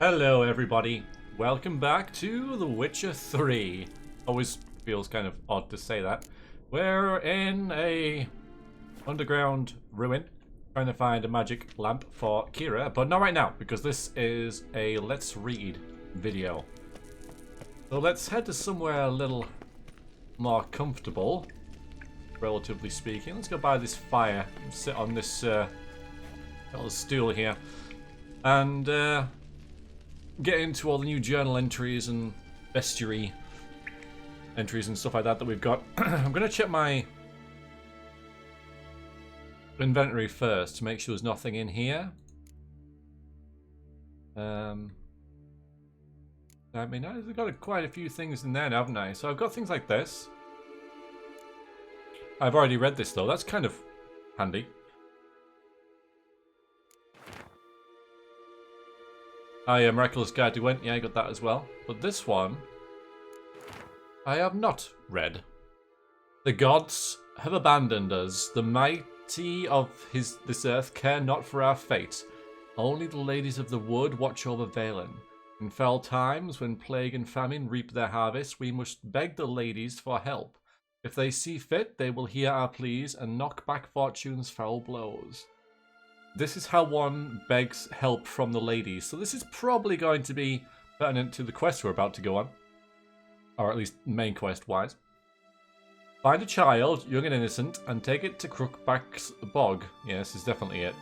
Hello everybody, welcome back to The Witcher 3. Always feels kind of odd to say that. We're in a underground ruin trying to find a magic lamp for Kyra, but not right now because this is a let's read video. So let's head to somewhere a little more comfortable, relatively speaking. Let's go by this fire and sit on this little stool here and get into all the new journal entries and bestiary entries and stuff like that we've got. I'm going to check my inventory first to make sure there's nothing in here. I mean, I've got quite a few things in there now, haven't I? So I've got things like this. I've already read this though, that's kind of handy. Miraculous Guide to Gwent, yeah, I got that as well. But this one, I have not read. The gods have abandoned us. The mighty of this earth care not for our fate. Only the ladies of the wood watch over Valen. In foul times, when plague and famine reap their harvest, we must beg the ladies for help. If they see fit, they will hear our pleas and knock back fortune's foul blows. This is how one begs help from the ladies. So this is probably going to be pertinent to the quest we're about to go on. Or at least main quest wise. Find a child, young and innocent, and take it to Crookback's bog. Yes, is definitely it.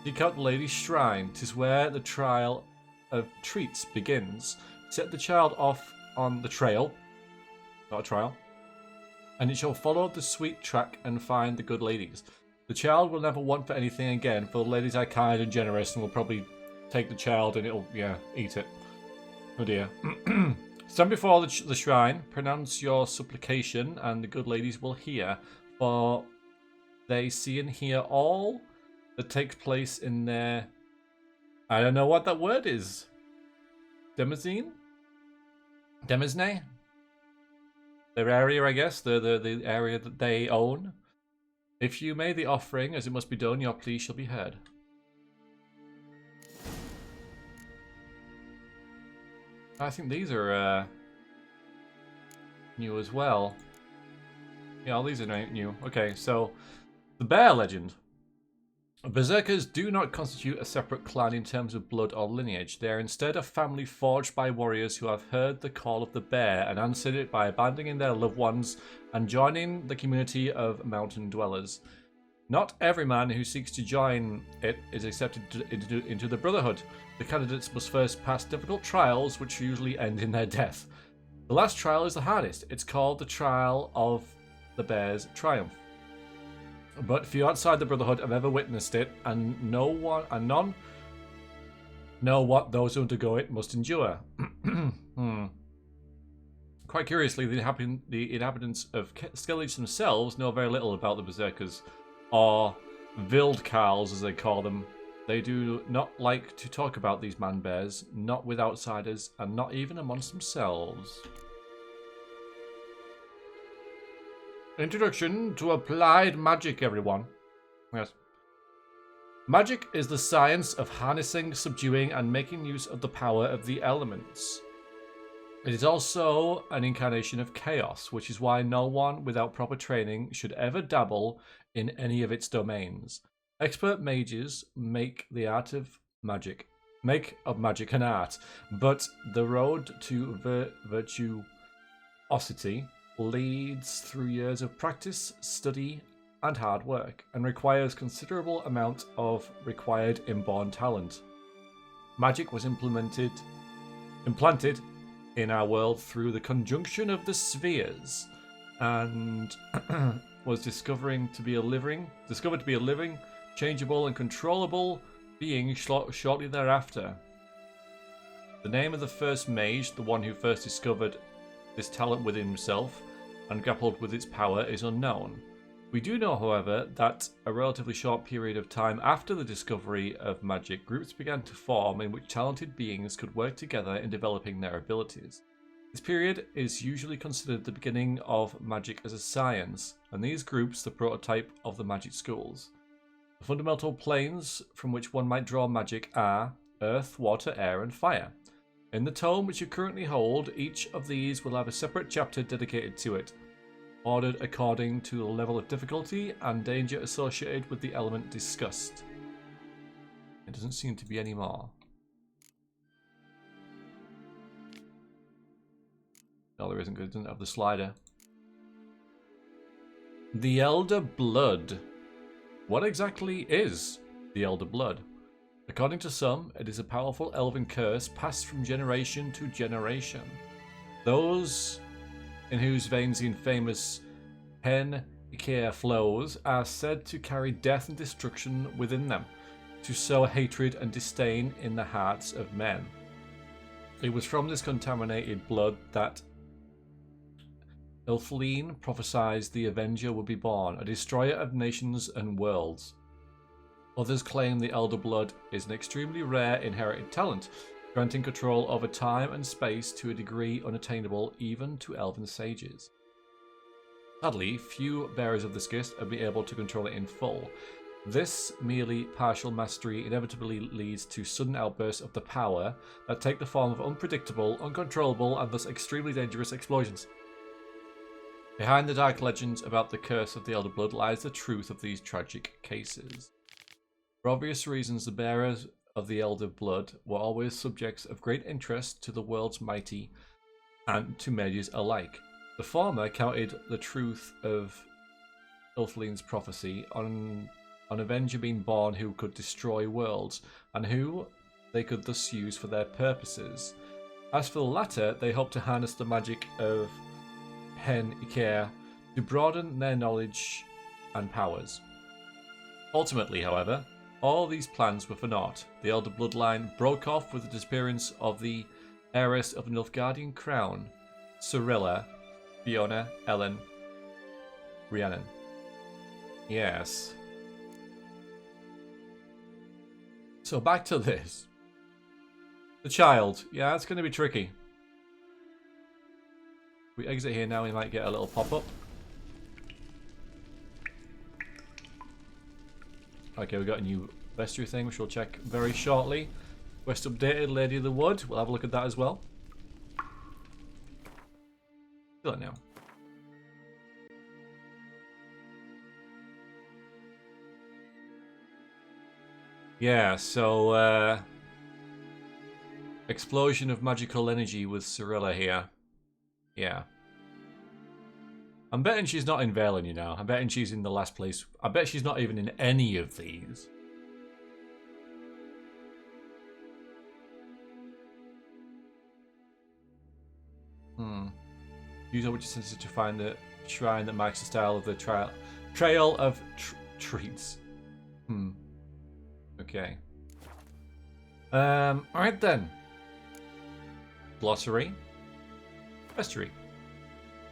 Seek out the lady's shrine. 'Tis where the trial of treats begins. Set the child off on the trail. Not a trial. And it shall follow the sweet track and find the good ladies. The child will never want for anything again, for the ladies are kind and generous and will probably take the child and it'll, yeah, eat it. Oh dear. Stand before the shrine, pronounce your supplication, and the good ladies will hear, for they see and hear all that takes place in their... I don't know what that word is. Demazine? Demesne? Their area, I guess, the area that they own. If you made the offering, as it must be done, your plea shall be heard. I think these are new as well. Yeah, all these are new. Okay, so the bear legend. Berserkers do not constitute a separate clan in terms of blood or lineage. They are instead a family forged by warriors who have heard the call of the bear and answered it by abandoning their loved ones and joining the community of mountain dwellers. Not every man who seeks to join it is accepted into the brotherhood. The candidates must first pass difficult trials, which usually end in their death. The last trial is the hardest. It's called the Trial of the Bear's Triumph. But few outside the Brotherhood have ever witnessed it, and none know what those who undergo it must endure. Quite curiously, the inhabitants of Skellige themselves know very little about the Berserkers, or Wildkarls as they call them. They do not like to talk about these man-bears, not with outsiders, and not even amongst themselves. Introduction to applied magic, everyone. Yes. Magic is the science of harnessing, subduing, and making use of the power of the elements. It is also an incarnation of chaos, which is why no one without proper training should ever dabble in any of its domains. Expert mages make of magic an art, but the road to virtuosity leads through years of practice, study, and hard work, and requires considerable amount of required inborn talent. Magic was implanted in our world through the conjunction of the spheres, and was discovered to be a living, changeable, and controllable being shortly thereafter. The name of the first mage, the one who first discovered this talent within himself and grappled with its power, is unknown. We do know, however, that a relatively short period of time after the discovery of magic, groups began to form in which talented beings could work together in developing their abilities. This period is usually considered the beginning of magic as a science, and these groups the prototype of the magic schools. The fundamental planes from which one might draw magic are earth, water, air, and fire. In the tome which you currently hold, each of these will have a separate chapter dedicated to it, ordered according to the level of difficulty and danger associated with the element discussed. It doesn't seem to be any more. No, there isn't, because it doesn't have the slider. The Elder Blood. What exactly is the Elder Blood? According to some, it is a powerful elven curse passed from generation to generation. Those in whose veins the infamous Hen Ikea flows are said to carry death and destruction within them, to sow hatred and disdain in the hearts of men. It was from this contaminated blood that Elfleen prophesied the Avenger would be born, a destroyer of nations and worlds. Others claim the Elder Blood is an extremely rare inherited talent, granting control over time and space to a degree unattainable even to elven sages. Sadly, few bearers of this gift have been able to control it in full. This merely partial mastery inevitably leads to sudden outbursts of the power that take the form of unpredictable, uncontrollable, and thus extremely dangerous explosions. Behind the dark legends about the curse of the Elder Blood lies the truth of these tragic cases. For obvious reasons, the bearers of the Elder Blood were always subjects of great interest to the world's mighty and to mages alike. The former counted the truth of Elfleen's prophecy on an Avenger being born who could destroy worlds, and who they could thus use for their purposes. As for the latter, they hoped to harness the magic of Hen Ikea to broaden their knowledge and powers. Ultimately, however, all these plans were for naught. The Elder Bloodline broke off with the disappearance of the heiress of the Nilfgaardian crown, Cirilla, Fiona, Ellen, Rhiannon. Yes. So back to this. The child. Yeah, it's going to be tricky. If we exit here now, we might get a little pop-up. Okay, we've got a new vestry thing, which we'll check very shortly. Quest updated, Lady of the Wood. We'll have a look at that as well. Do it now. Yeah, so explosion of magical energy with Cirilla here. Yeah. I'm betting she's not in Valen, you know. I'm betting she's in the last place. I bet she's not even in any of these. Use which is sensitive to find the shrine that marks the style of the trail of treats. Okay. Alright then. Glossary. Vestry.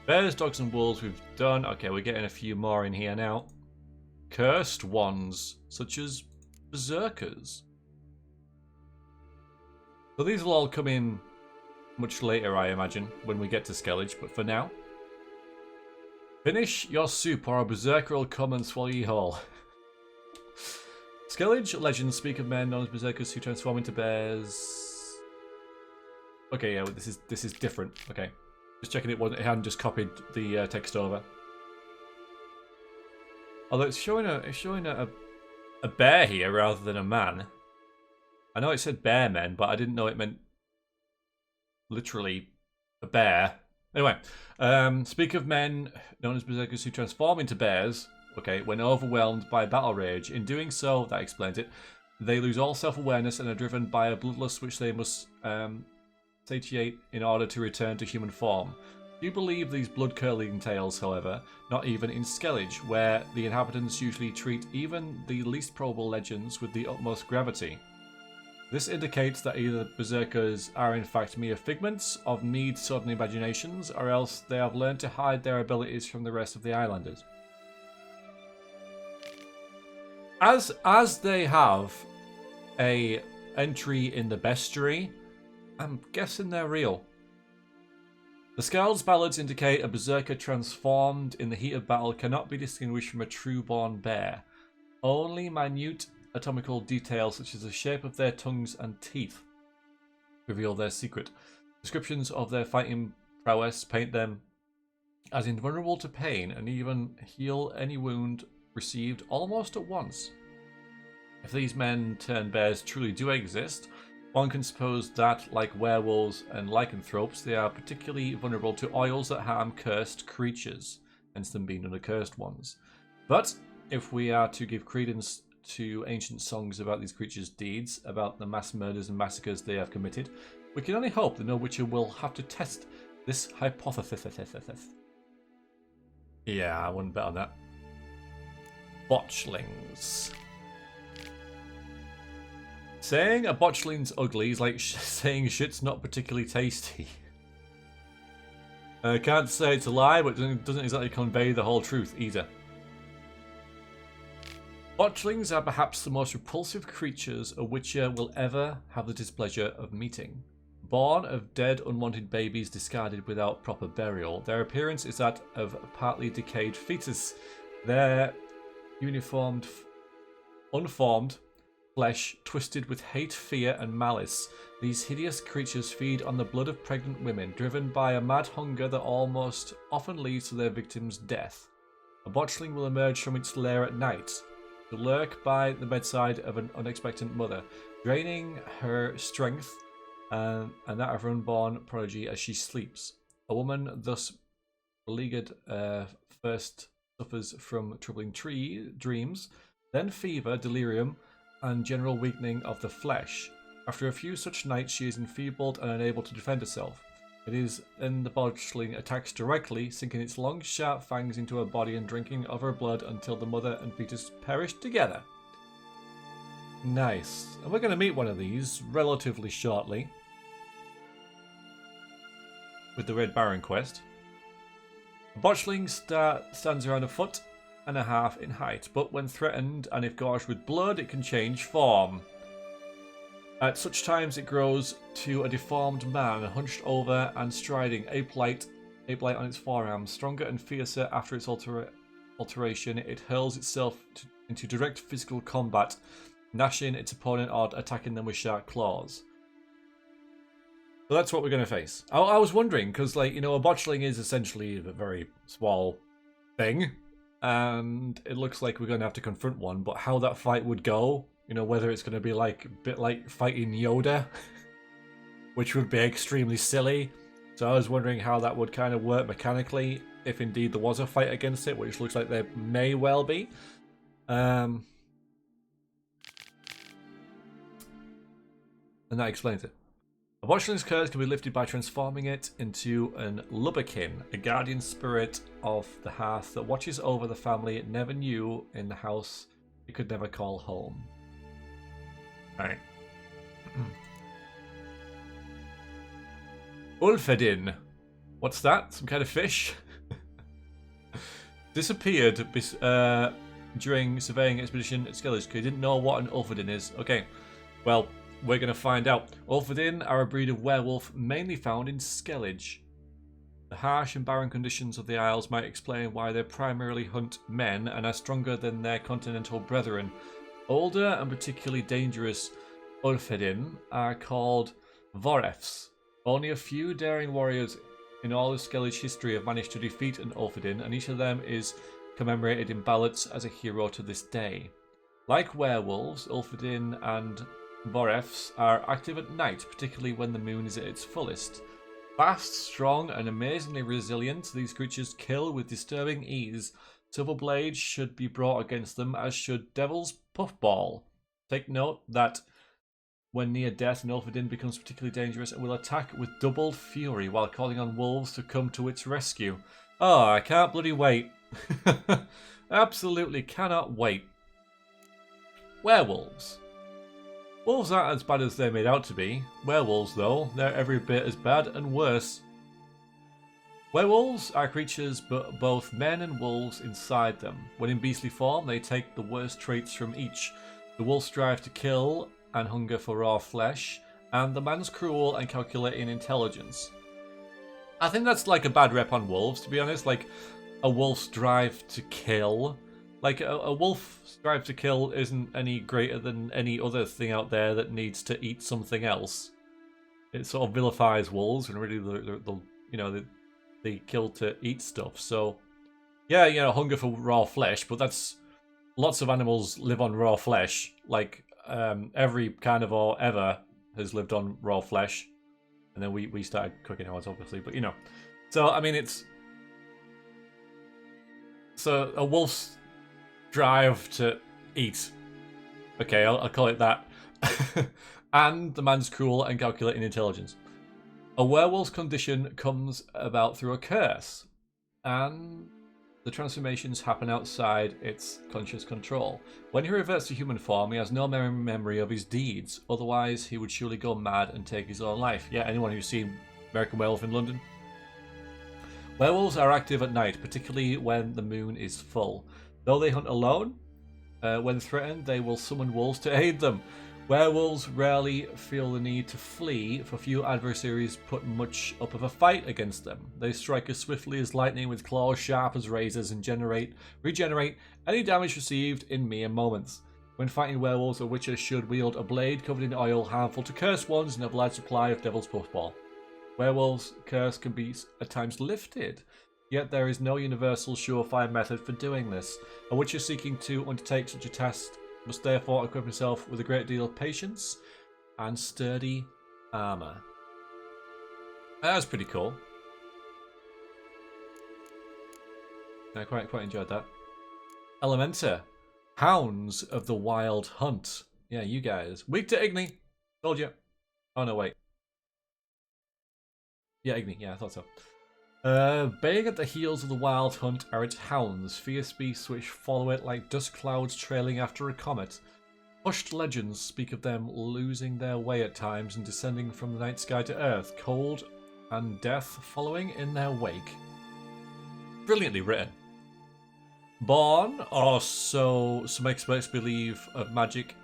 Bears, dogs, and wolves we've done. Okay, we're getting a few more in here now. Cursed ones, such as berserkers. So these will all come in much later, I imagine, when we get to Skellige, but for now. Finish your soup or a berserker will come and swallow you whole. Skellige legends speak of men known as berserkers who transform into bears. Okay, yeah, this is different. Okay. Just checking it hadn't just copied the text over. Although it's showing a bear here rather than a man. I know it said bear men, but I didn't know it meant literally a bear. Anyway, speak of men known as berserkers who transform into bears. Okay, when overwhelmed by battle rage. In doing so, that explains it, they lose all self-awareness and are driven by a bloodlust which they must satiate in order to return to human form. Do you believe these blood-curdling tales, however, not even in Skellige, where the inhabitants usually treat even the least probable legends with the utmost gravity? This indicates that either berserkers are in fact mere figments of mead-sodden imaginations, or else they have learned to hide their abilities from the rest of the islanders. As they have a entry in the bestiary, I'm guessing they're real. The Skald's ballads indicate a berserker transformed in the heat of battle cannot be distinguished from a true-born bear. Only minute atomical details such as the shape of their tongues and teeth reveal their secret. Descriptions of their fighting prowess paint them as invulnerable to pain and even heal any wound received almost at once. If these men turned bears truly do exist, one can suppose that, like werewolves and lycanthropes, they are particularly vulnerable to oils that harm cursed creatures, hence them being the cursed ones. But if we are to give credence to ancient songs about these creatures' deeds, about the mass murders and massacres they have committed, we can only hope that no witcher will have to test this hypothesis. Yeah, I wouldn't bet on that. Botchlings. Saying a botchling's ugly is like saying shit's not particularly tasty. I can't say it's a lie, but it doesn't exactly convey the whole truth either. Botchlings are perhaps the most repulsive creatures a witcher will ever have the displeasure of meeting. Born of dead, unwanted babies discarded without proper burial, their appearance is that of a partly decayed fetus. Their unformed flesh twisted with hate, fear, and malice. These hideous creatures feed on the blood of pregnant women, driven by a mad hunger that almost often leads to their victim's death. A botchling will emerge from its lair at night, to lurk by the bedside of an unexpected mother, draining her strength and that of her unborn prodigy as she sleeps. A woman thus beleaguered first suffers from troubling dreams, then fever, delirium, and general weakening of the flesh. After a few such nights, she is enfeebled and unable to defend herself. It is then the botchling attacks directly, sinking its long, sharp fangs into her body and drinking of her blood until the mother and fetus perish together. Nice. And we're going to meet one of these relatively shortly with the Red Baron quest. A botchling stands around 1.5 feet in height, but when threatened and if gorged with blood, it can change form. At such times, it grows to a deformed man, hunched over and striding, ape-like on its forearms. Stronger and fiercer after its alteration, it hurls itself into direct physical combat, gnashing its opponent or attacking them with sharp claws. So that's what we're going to face. I was wondering, because, like, you know, a botchling is essentially a very small thing, and it looks like we're going to have to confront one, but how that fight would go, you know, whether it's going to be like a bit like fighting Yoda, which would be extremely silly. So I was wondering how that would kind of work mechanically, if indeed there was a fight against it, which looks like there may well be. And that explains it. A botchling's curse can be lifted by transforming it into an lubberkin, a guardian spirit of the hearth that watches over the family it never knew in the house it could never call home. Alright. Ulfedin. What's that? Some kind of fish? Disappeared during surveying expedition at Skellige. He didn't know what an Ulfedin is. Okay, well, we're going to find out. Ulfedin are a breed of werewolf mainly found in Skellige. The harsh and barren conditions of the Isles might explain why they primarily hunt men and are stronger than their continental brethren. Older and particularly dangerous Ulfedin are called werewolves. Only a few daring warriors in all of Skellige history have managed to defeat an Ulfedin, and each of them is commemorated in ballads as a hero to this day. Like werewolves, Ulfedin and werewolves are active at night, particularly when the moon is at its fullest. Fast, strong, and amazingly resilient, these creatures kill with disturbing ease. Silver blades should be brought against them, as should Devil's Puffball. Take note that when near death, an Ulfedin becomes particularly dangerous and will attack with doubled fury while calling on wolves to come to its rescue. Oh, I can't bloody wait. Absolutely cannot wait. Werewolves. Wolves aren't as bad as they're made out to be. Werewolves, though, they're every bit as bad and worse. Werewolves are creatures but both men and wolves inside them. When in beastly form, they take the worst traits from each. The wolves strive to kill and hunger for raw flesh, and the man's cruel and calculating intelligence. I think that's like a bad rep on wolves, to be honest. Like, a wolf's drive to kill. Like, a wolf's drive to kill isn't any greater than any other thing out there that needs to eat something else. it sort of vilifies wolves, and really they kill to eat stuff. So yeah, hunger for raw flesh, but that's lots of animals live on raw flesh. Like every carnivore ever has lived on raw flesh, and then we started cooking ours, obviously. But so I mean it's a wolf's drive to eat. Okay, I'll call it that. And the man's cruel and calculating intelligence. A werewolf's condition comes about through a curse, and the transformations happen outside its conscious control. When he reverts to human form, he has no memory of his deeds. Otherwise, he would surely go mad and take his own life. Yeah, anyone who's seen American Werewolf in London? Werewolves are active at night, particularly when the moon is full. Though they hunt alone, when threatened, they will summon wolves to aid them. Werewolves rarely feel the need to flee, for few adversaries put much up of a fight against them. They strike as swiftly as lightning with claws sharp as razors and regenerate any damage received in mere moments. When fighting werewolves, a witcher should wield a blade covered in oil harmful to cursed ones and a large supply of devil's puffball. Werewolves' curse can be at times lifted, yet there is no universal surefire method for doing this. A witcher seeking to undertake such a task must therefore equip himself with a great deal of patience and sturdy armor. That was pretty cool. I quite enjoyed that. Elementa, hounds of the wild hunt. Yeah, you guys. Weak to Igni. Told you. Oh no, wait. Yeah, Igni. Yeah, I thought so. Baying at the heels of the wild hunt are its hounds, fierce beasts which follow it like dust clouds trailing after a comet. Hushed legends speak of them losing their way at times and descending from the night sky to earth, cold and death following in their wake. Brilliantly written. Born, or so some experts believe, of magic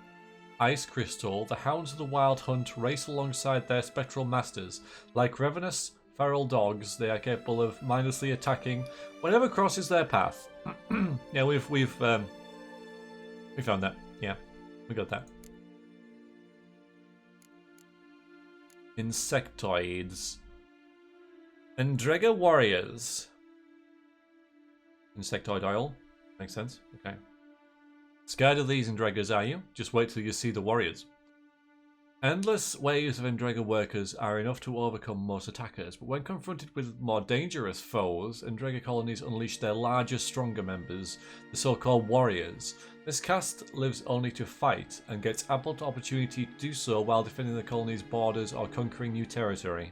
ice crystal, the hounds of the wild hunt race alongside their spectral masters. Like ravenous feral dogs, they are capable of mindlessly attacking whatever crosses their path. Yeah, we found that. Yeah, we got that. Insectoids. Endrega warriors. Insectoid oil. Makes sense. Okay. Scared of these Endregas, are you? Just wait till you see the warriors. Endless waves of Endrega workers are enough to overcome most attackers, but when confronted with more dangerous foes, Endrega colonies unleash their larger, stronger members, the so-called warriors. This caste lives only to fight, and gets ample opportunity to do so while defending the colony's borders or conquering new territory.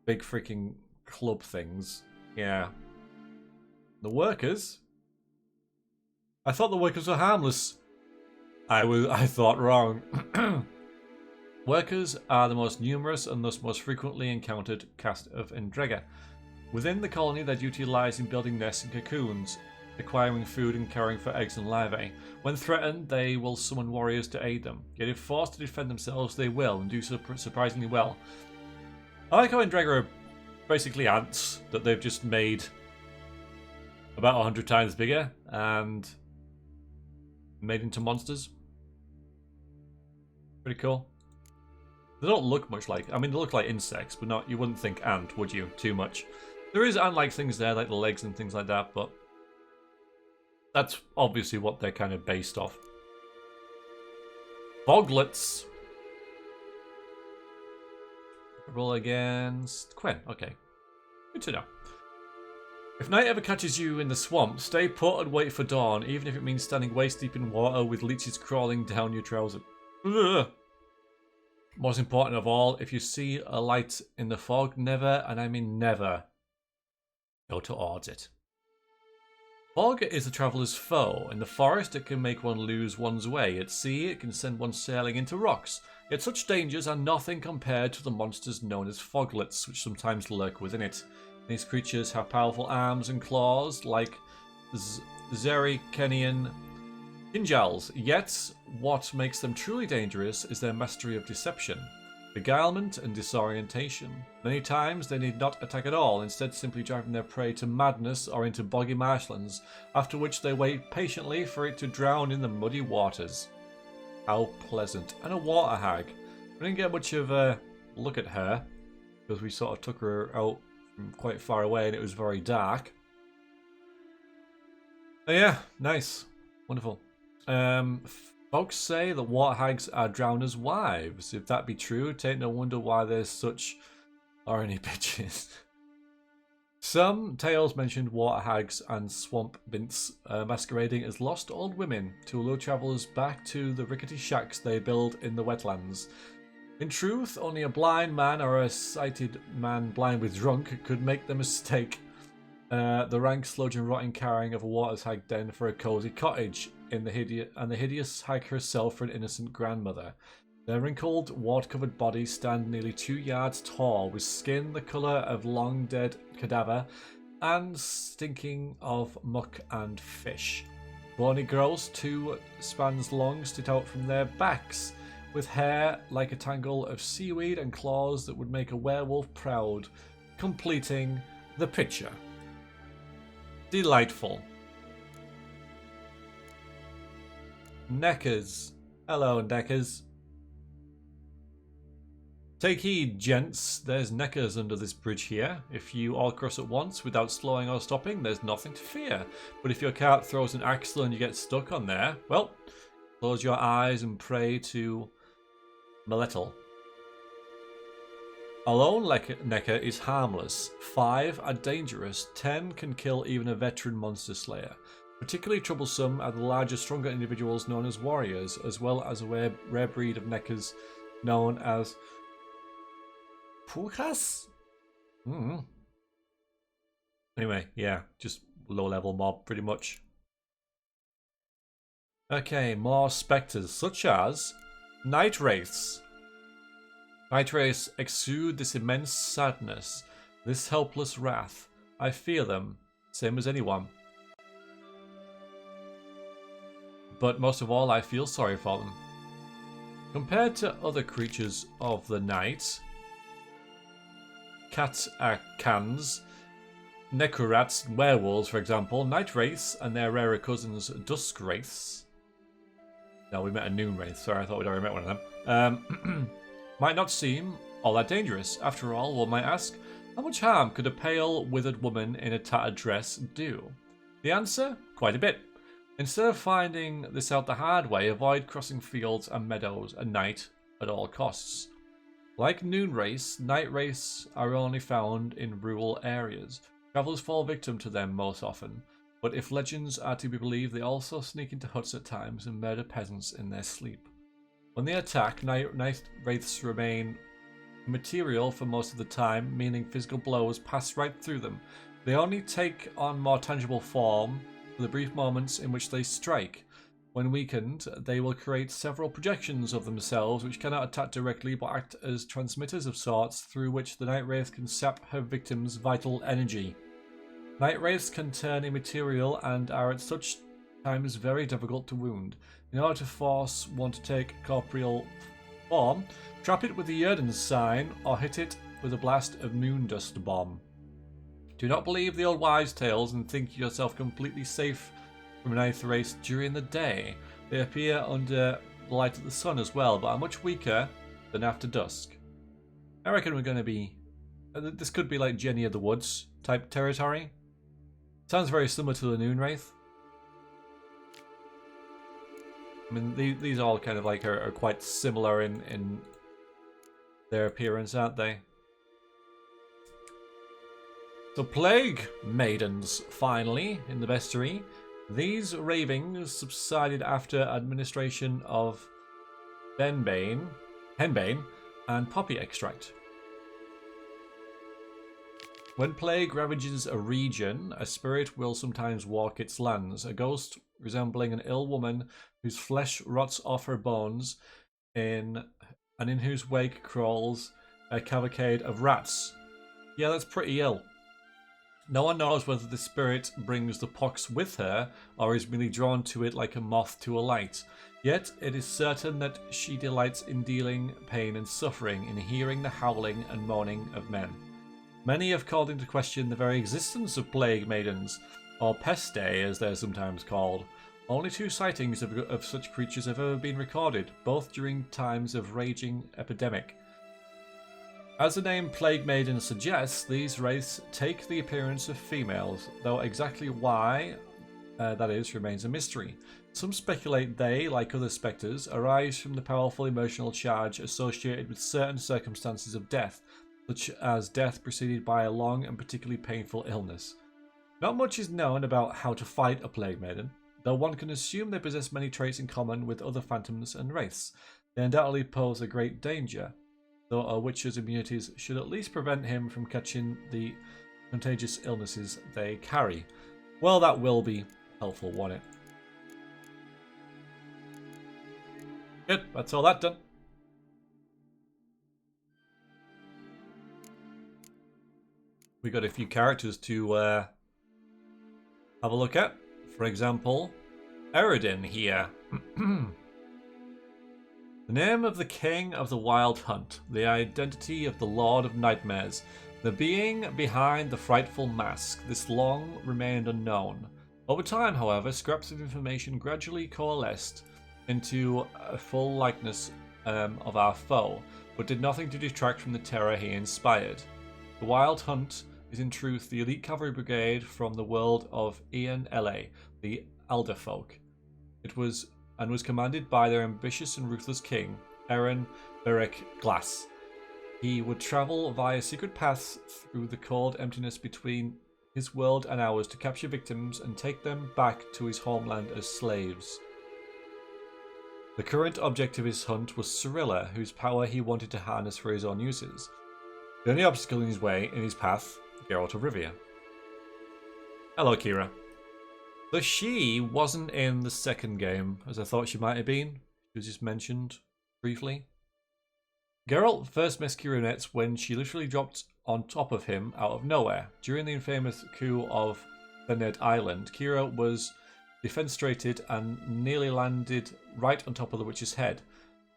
Big freaking club things. Yeah. The workers? I thought the workers were harmless. I thought wrong. Workers are the most numerous and thus most frequently encountered caste of Endrega. Within the colony, their duty lies in building nests and cocoons, acquiring food and caring for eggs and larvae. When threatened, they will summon warriors to aid them. Yet if forced to defend themselves, they will, and do so surprisingly well. I like how Endrega are basically ants that they've just made about 100 times bigger and made into monsters. Pretty cool. They don't look much like... I mean, they look like insects, but not... You wouldn't think ant, would you? Too much. There is ant-like things there, like the legs and things like that, but... That's obviously what they're kind of based off. Foglights. Roll against... Quinn, okay. Good to know. If night ever catches you in the swamp, stay put and wait for dawn, even if it means standing waist-deep in water with leeches crawling down your trousers. Ugh. Most important of all, if you see a light in the fog, never, and I mean never, go towards it. Fog is the traveller's foe. In the forest, it can make one lose one's way. At sea, it can send one sailing into rocks. Yet such dangers are nothing compared to the monsters known as foglights, which sometimes lurk within it. These creatures have powerful arms and claws, like Zerikenian Kinjals, yet what makes them truly dangerous is their mastery of deception, beguilement and disorientation. Many times they need not attack at all, instead simply driving their prey to madness or into boggy marshlands, after which they wait patiently for it to drown in the muddy waters. How pleasant. And a water hag. We didn't get much of look at her, because we sort of took her out from quite far away and it was very dark. Oh yeah, nice. Wonderful. Folks say that water hags are drowners' wives. If that be true, take no wonder why there's such orny bitches. Some tales mentioned water hags and swamp bints masquerading as lost old women to lure travellers back to the rickety shacks they build in the wetlands. In truth, only a blind man or a sighted man blind with drunk could make the mistake. The rank, sludge and rotting carrying of a water hag den for a cosy cottage, and the hideous hag herself for an innocent grandmother. Their wrinkled, wart-covered bodies stand nearly 2 yards tall, with skin the colour of long-dead cadaver, and stinking of muck and fish. Brawny girls 2 spans long stick out from their backs, with hair like a tangle of seaweed and claws that would make a werewolf proud, completing the picture. Delightful. Neckers. Hello, Neckers. Take heed, gents. There's Neckers under this bridge here. If you all cross at once without slowing or stopping, there's nothing to fear. But if your cart throws an axle and you get stuck on there, well, close your eyes and pray to Maletel. A lone Necker is harmless. 5 are dangerous. 10 can kill even a veteran monster slayer. Particularly troublesome are the larger, stronger individuals known as warriors, as well as a rare breed of Neckers known as Pukas? Anyway, yeah, just low-level mob, pretty much. Okay, more spectres, such as night wraiths. Night wraiths exude this immense sadness, this helpless wrath. I fear them, same as anyone. But most of all, I feel sorry for them. Compared to other creatures of the night, cans, necrorats, werewolves, for example, night wraiths and their rarer cousins, dusk wraiths. No, we met a noon wraith. Sorry, I thought we'd already met one of them. Might not seem all that dangerous. After all, one might ask, how much harm could a pale, withered woman in a tattered dress do? The answer? Quite a bit. Instead of finding this out the hard way, avoid crossing fields and meadows at night at all costs. Like noon wraiths, night wraiths are only found in rural areas. Travellers fall victim to them most often, but if legends are to be believed, they also sneak into huts at times and murder peasants in their sleep. When they attack, night wraiths remain immaterial for most of the time, meaning physical blows pass right through them. They only take on more tangible form for the brief moments in which they strike. When weakened, they will create several projections of themselves which cannot attack directly but act as transmitters of sorts through which the night wraith can sap her victim's vital energy. Night wraiths can turn immaterial and are at such times very difficult to wound. In order to force one to take corporeal form, trap it with the eridan sign or hit it with a blast of moon dust bomb. Do not believe the old wives' tales and think yourself completely safe from night wraiths during the day. They appear under the light of the sun as well, but are much weaker than after dusk. I reckon we're going to be... this could be like Jenny of the Woods type territory. Sounds very similar to the noon wraith. I mean, these all kind of like are quite similar in their appearance, aren't they? So Plague Maidens, finally, in the bestiary. These ravings subsided after administration of henbane and poppy extract. When plague ravages a region, a spirit will sometimes walk its lands, a ghost resembling an ill woman whose flesh rots off her bones, and in whose wake crawls a cavalcade of rats. Yeah, that's pretty ill. No one knows whether the spirit brings the pox with her or is merely drawn to it like a moth to a light. Yet it is certain that she delights in dealing pain and suffering, in hearing the howling and moaning of men. Many have called into question the very existence of plague maidens, or pestae as they're sometimes called. Only 2 sightings of such creatures have ever been recorded, both during times of raging epidemic. As the name Plague Maiden suggests, these wraiths take the appearance of females, though exactly why that is remains a mystery. Some speculate they, like other spectres, arise from the powerful emotional charge associated with certain circumstances of death, such as death preceded by a long and particularly painful illness. Not much is known about how to fight a Plague Maiden, though one can assume they possess many traits in common with other phantoms and wraiths. They undoubtedly pose a great danger, though a witcher's immunities should at least prevent him from catching the contagious illnesses they carry. Well, that will be helpful, won't it? Good, that's all that done. We got a few characters to have a look at. For example, Eridan here. The name of the king of the wild hunt, the identity of the lord of nightmares, the being behind the frightful mask, this long remained unknown. Over time, however, scraps of information gradually coalesced into a full likeness of our foe, but did nothing to detract from the terror he inspired. The Wild Hunt is in truth the elite cavalry brigade from the world of Ian LA, the Alderfolk. It was commanded by their ambitious and ruthless king, Aaron Berek Glass. He would travel via secret paths through the cold emptiness between his world and ours to capture victims and take them back to his homeland as slaves. The current object of his hunt was Cirilla, whose power he wanted to harness for his own uses. The only obstacle in his path, Geralt of Rivia. Hello, Kyra. So she wasn't in the second game, as I thought she might have been. She was just mentioned briefly. Geralt first met Kyra Nets when she literally dropped on top of him out of nowhere. During the infamous coup of Thened Island, Kyra was defenestrated and nearly landed right on top of the witch's head.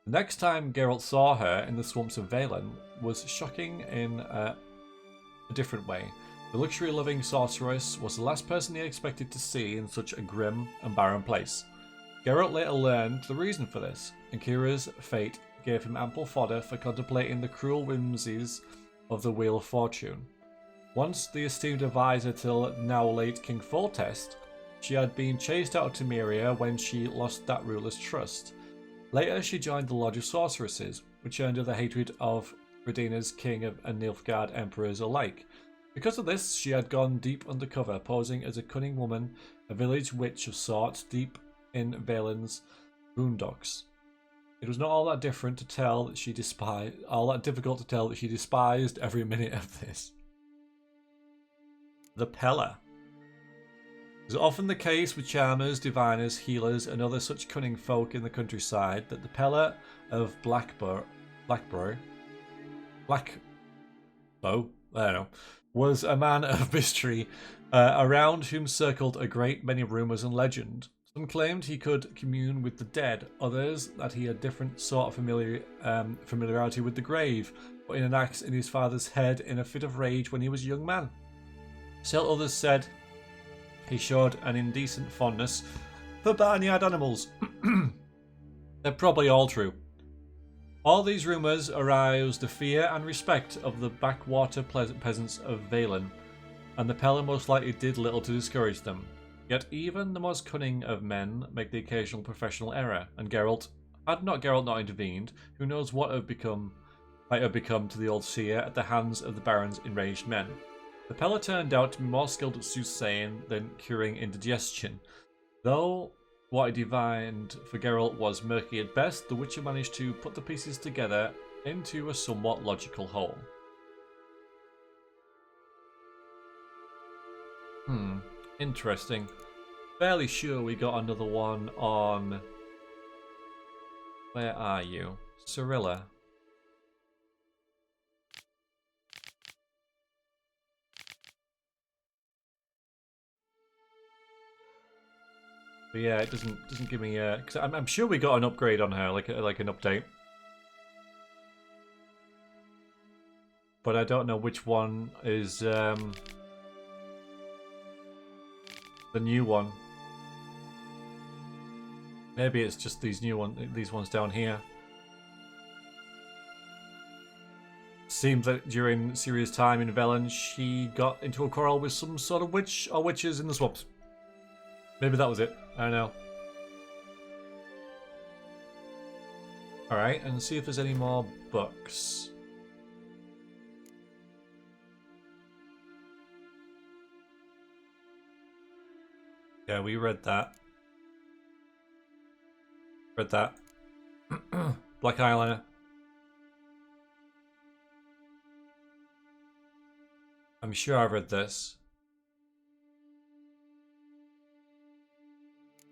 The next time Geralt saw her in the swamps of Valen was shocking in a different way. The luxury-loving sorceress was the last person he expected to see in such a grim and barren place. Geralt later learned the reason for this, and Kyra's fate gave him ample fodder for contemplating the cruel whimsies of the Wheel of Fortune. Once the esteemed advisor till now late King Foltest, she had been chased out of Temeria when she lost that ruler's trust. Later she joined the Lodge of Sorceresses, which earned her the hatred of Redina's king and Nilfgaard emperors alike. Because of this, she had gone deep undercover, posing as a cunning woman, a village witch of sorts deep in Valen's boondocks. It was not all that difficult to tell that she despised every minute of this. The Pella. It is often the case with charmers, diviners, healers, and other such cunning folk in the countryside that the Pella of Blackbow, was a man of mystery, around whom circled a great many rumours and legend. Some claimed he could commune with the dead, others that he had different sort of familiarity with the grave, putting an axe in his father's head in a fit of rage when he was a young man. Still others said he showed an indecent fondness for barnyard animals. They're probably all true. All these rumours aroused the fear and respect of the backwater peasants of Valen, and the Pella most likely did little to discourage them. Yet even the most cunning of men make the occasional professional error, and Geralt, had not Geralt not intervened, who knows what might have become to the old seer at the hands of the Baron's enraged men. The Pella turned out to be more skilled at soothsaying than curing indigestion. Though what he divined for Geralt was murky at best, the Witcher managed to put the pieces together into a somewhat logical whole. Interesting. Fairly sure we got another one on... Where are you? Cirilla. But yeah, it doesn't give me a... Cause I'm sure we got an upgrade on her, like an update. But I don't know which one is the new one. Maybe it's just these ones down here. seems that during Ciria's time in Velen, she got into a quarrel with some sort of witch or witches in the swamps. Maybe that was it. I don't know. Alright, and see if there's any more books. Yeah, we read that. Read that. Black eyeliner. I'm sure I've read this.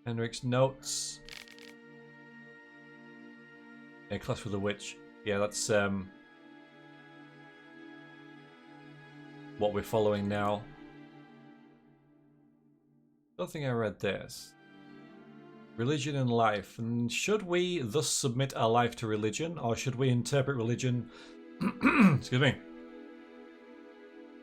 Henrik's notes. Yeah, class with a witch. Yeah, that's what we're following now. Don't think I read this. Religion and life. And should we thus submit our life to religion, or should we interpret religion excuse me,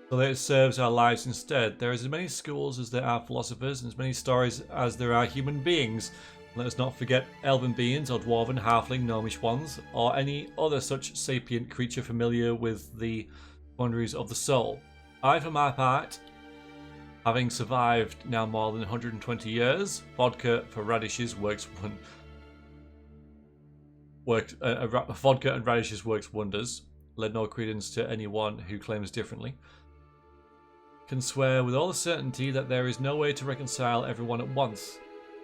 so that it serves our lives instead? There is as many schools as there are philosophers, and as many stories as there are human beings. Let us not forget elven beings, or dwarven, halfling, gnomish ones, or any other such sapient creature familiar with the wonderies of the soul. I, for my part, having survived now more than 120 years, vodka for radishes vodka and radishes works wonders. Lend no credence to anyone who claims differently. Can swear with all the certainty that there is no way to reconcile everyone at once,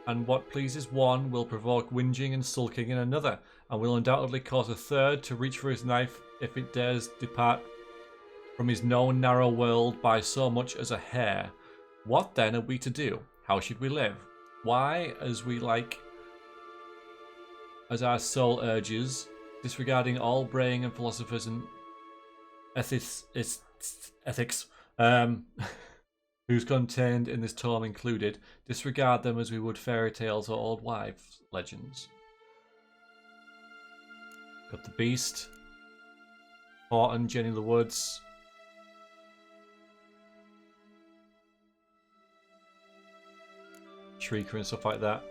and what pleases one will provoke whinging and sulking in another, and will undoubtedly cause a third to reach for his knife if it dares depart from his known narrow world by so much as a hair. What then are we to do? How should we live? Why, as we like, as our soul urges, disregarding all braying and philosophers and ethics, who's contained in this tome included, disregard them as we would fairy tales or old wives' legends. Got the Beast, Horton, Jenny of the Woods. Shrieker and stuff like that.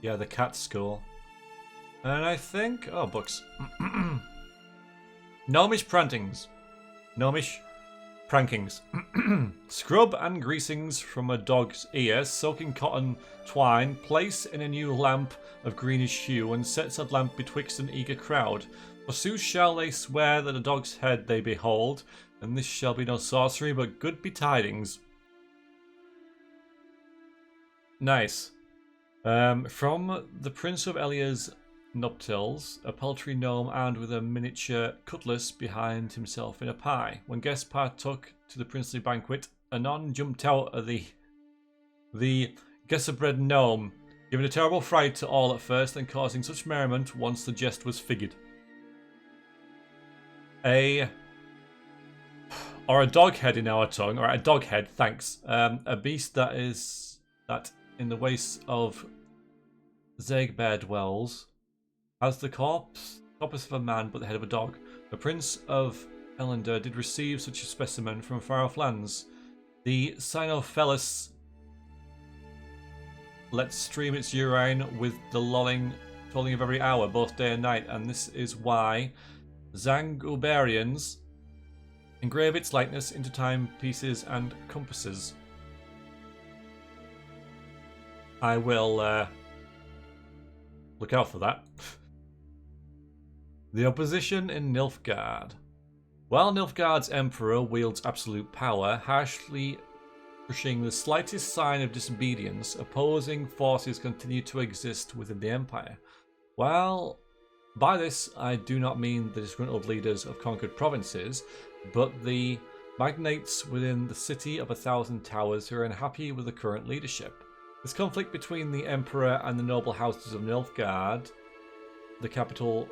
Yeah, the cat skull. And I think... oh, books. Gnomish prantings. Gnomish prankings. Scrub and greasings from a dog's ear, soaking cotton twine, place in a new lamp of greenish hue, and set said lamp betwixt an eager crowd. Forsooth shall they swear that a dog's head they behold, and this shall be no sorcery, but good betidings. Nice. From the Prince of Elia's nuptials, a paltry gnome armed with a miniature cutlass behind himself in a pie. When guests partook to the princely banquet, anon jumped out of the Gesserbred gnome, giving a terrible fright to all at first, and causing such merriment once the jest was figured. Or a dog head in our tongue, or a dog head, thanks. A beast that in the wastes of Zegbear dwells, has the corpse of a man but the head of a dog. The Prince of Elander did receive such a specimen from far off lands. The Cynophilus lets stream its urine with the tolling of every hour, both day and night, and this is why Zangubarians engrave its likeness into timepieces and compasses. I will look out for that. The opposition in Nilfgaard. While Nilfgaard's emperor wields absolute power, harshly crushing the slightest sign of disobedience, opposing forces continue to exist within the empire. Well, by this I do not mean the disgruntled leaders of conquered provinces, but the magnates within the city of 1,000 towers who are unhappy with the current leadership. This conflict between the Emperor and the noble houses of Nilfgaard, the capital,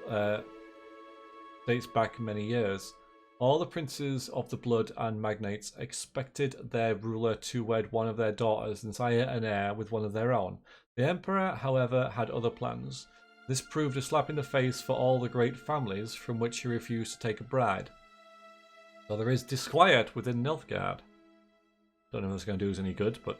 dates back many years. All the princes of the blood and magnates expected their ruler to wed one of their daughters and sire an heir with one of their own. The Emperor, however, had other plans. This proved a slap in the face for all the great families from which he refused to take a bride. So there is disquiet within Nilfgaard. Don't know if that's going to do us any good, but...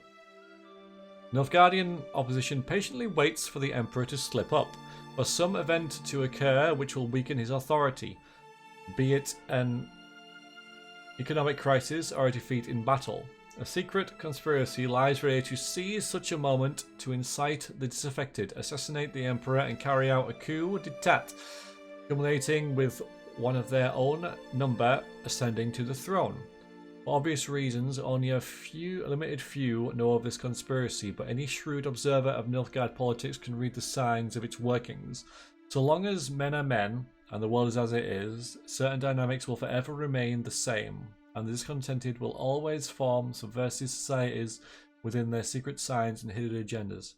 Nilfgaardian opposition patiently waits for the Emperor to slip up. for some event to occur which will weaken his authority, be it an economic crisis or a defeat in battle. A secret conspiracy lies ready to seize such a moment to incite the disaffected, assassinate the emperor, and carry out a coup d'etat, culminating with one of their own number ascending to the throne. For obvious reasons, only a limited few know of this conspiracy, but any shrewd observer of Nilfgaard politics can read the signs of its workings. So long as men are men, and the world is as it is, certain dynamics will forever remain the same, and the discontented will always form subversive societies within their secret signs and hidden agendas.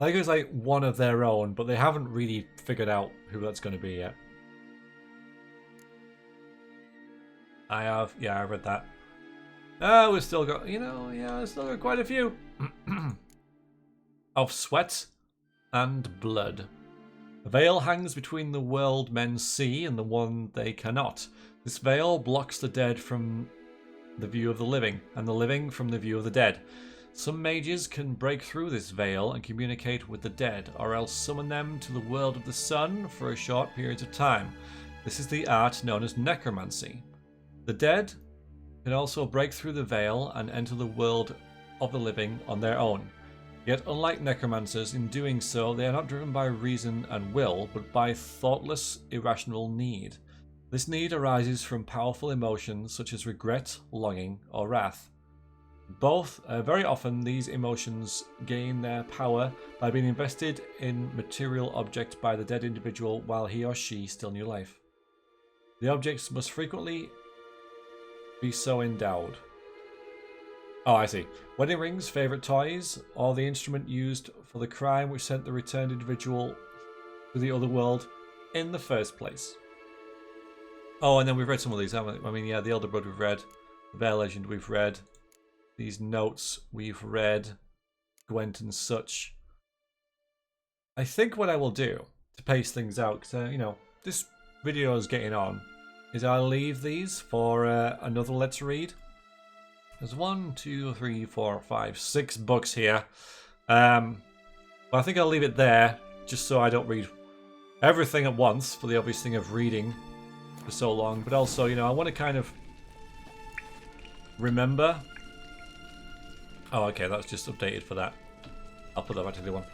I think it's like one of their own, but they haven't really figured out who that's going to be yet. I have, yeah, I read that. Oh, we've still got, we've still got quite a few. Of sweat and blood. A veil hangs between the world men see and the one they cannot. This veil blocks the dead from the view of the living, and the living from the view of the dead. Some mages can break through this veil and communicate with the dead, or else summon them to the world of the sun for a short period of time. This is the art known as necromancy. The dead can also break through the veil and enter the world of the living on their own. Yet, unlike necromancers, in doing so, they are not driven by reason and will, but by thoughtless, irrational need. This need arises from powerful emotions such as regret, longing, or wrath. Very often, these emotions gain their power by being invested in material objects by the dead individual while he or she still knew life. The objects must frequently be so endowed. Oh, I see. Wedding rings, favourite toys, or the instrument used for the crime which sent the returned individual to the other world in the first place. Oh, and then we've read some of these, haven't we? I mean, yeah, the Elder Blood we've read, the Bear Legend we've read, these notes we've read, Gwent and such. I think what I will do to pace things out, because, this video is getting on, is I'll leave these for another Let's Read. There's 1, 2, 3, 4, 5, 6 books here. But I think I'll leave it there, just so I don't read everything at once, for the obvious thing of reading for so long. But also, I want to kind of remember. Oh, okay, that's just updated for that. I'll put that back to the one.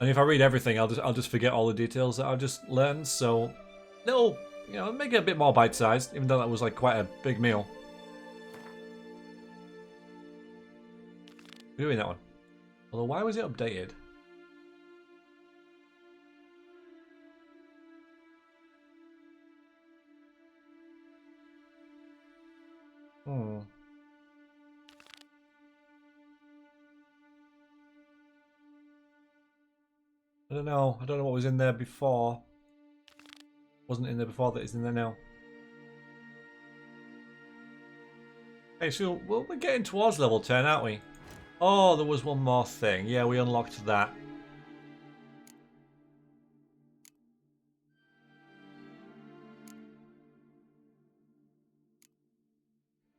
And if I read everything, I'll just forget all the details that I've just learned. So, no, make it a bit more bite-sized, even though that was like quite a big meal. We're doing that one. Although, why was it updated? I don't know. I don't know what was in there before. Wasn't in there before that is in there now. Hey, so we're getting towards level 10, aren't we? Oh, there was one more thing. Yeah, we unlocked that.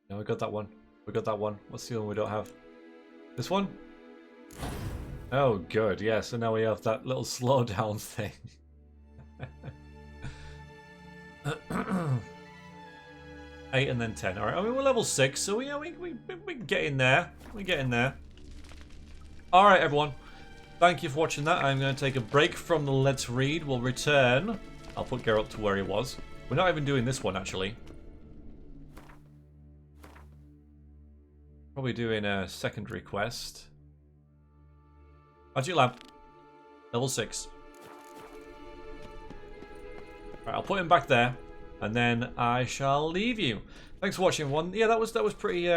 No, we got that one. We got that one. What's the one we don't have? This one? Oh, good. Yeah, so now we have that little slowdown thing. 8 and then 10. All right. I mean, we're level 6, so we get in there. We get in there. All right, everyone. Thank you for watching that. I'm going to take a break from the Let's Read. We'll return. I'll put Geralt to where he was. We're not even doing this one, actually. Probably doing a secondary quest. Magic Lamp. Level 6. Right, I'll put him back there. And then I shall leave you. Thanks for watching, everyone. Yeah, that was pretty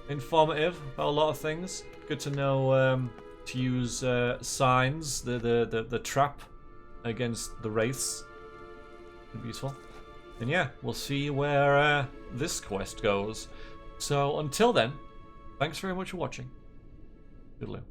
informative about a lot of things. Good to know to use signs, the trap against the wraiths. Could be useful. And yeah, we'll see where this quest goes. So until then, thanks very much for watching. Toodaloo.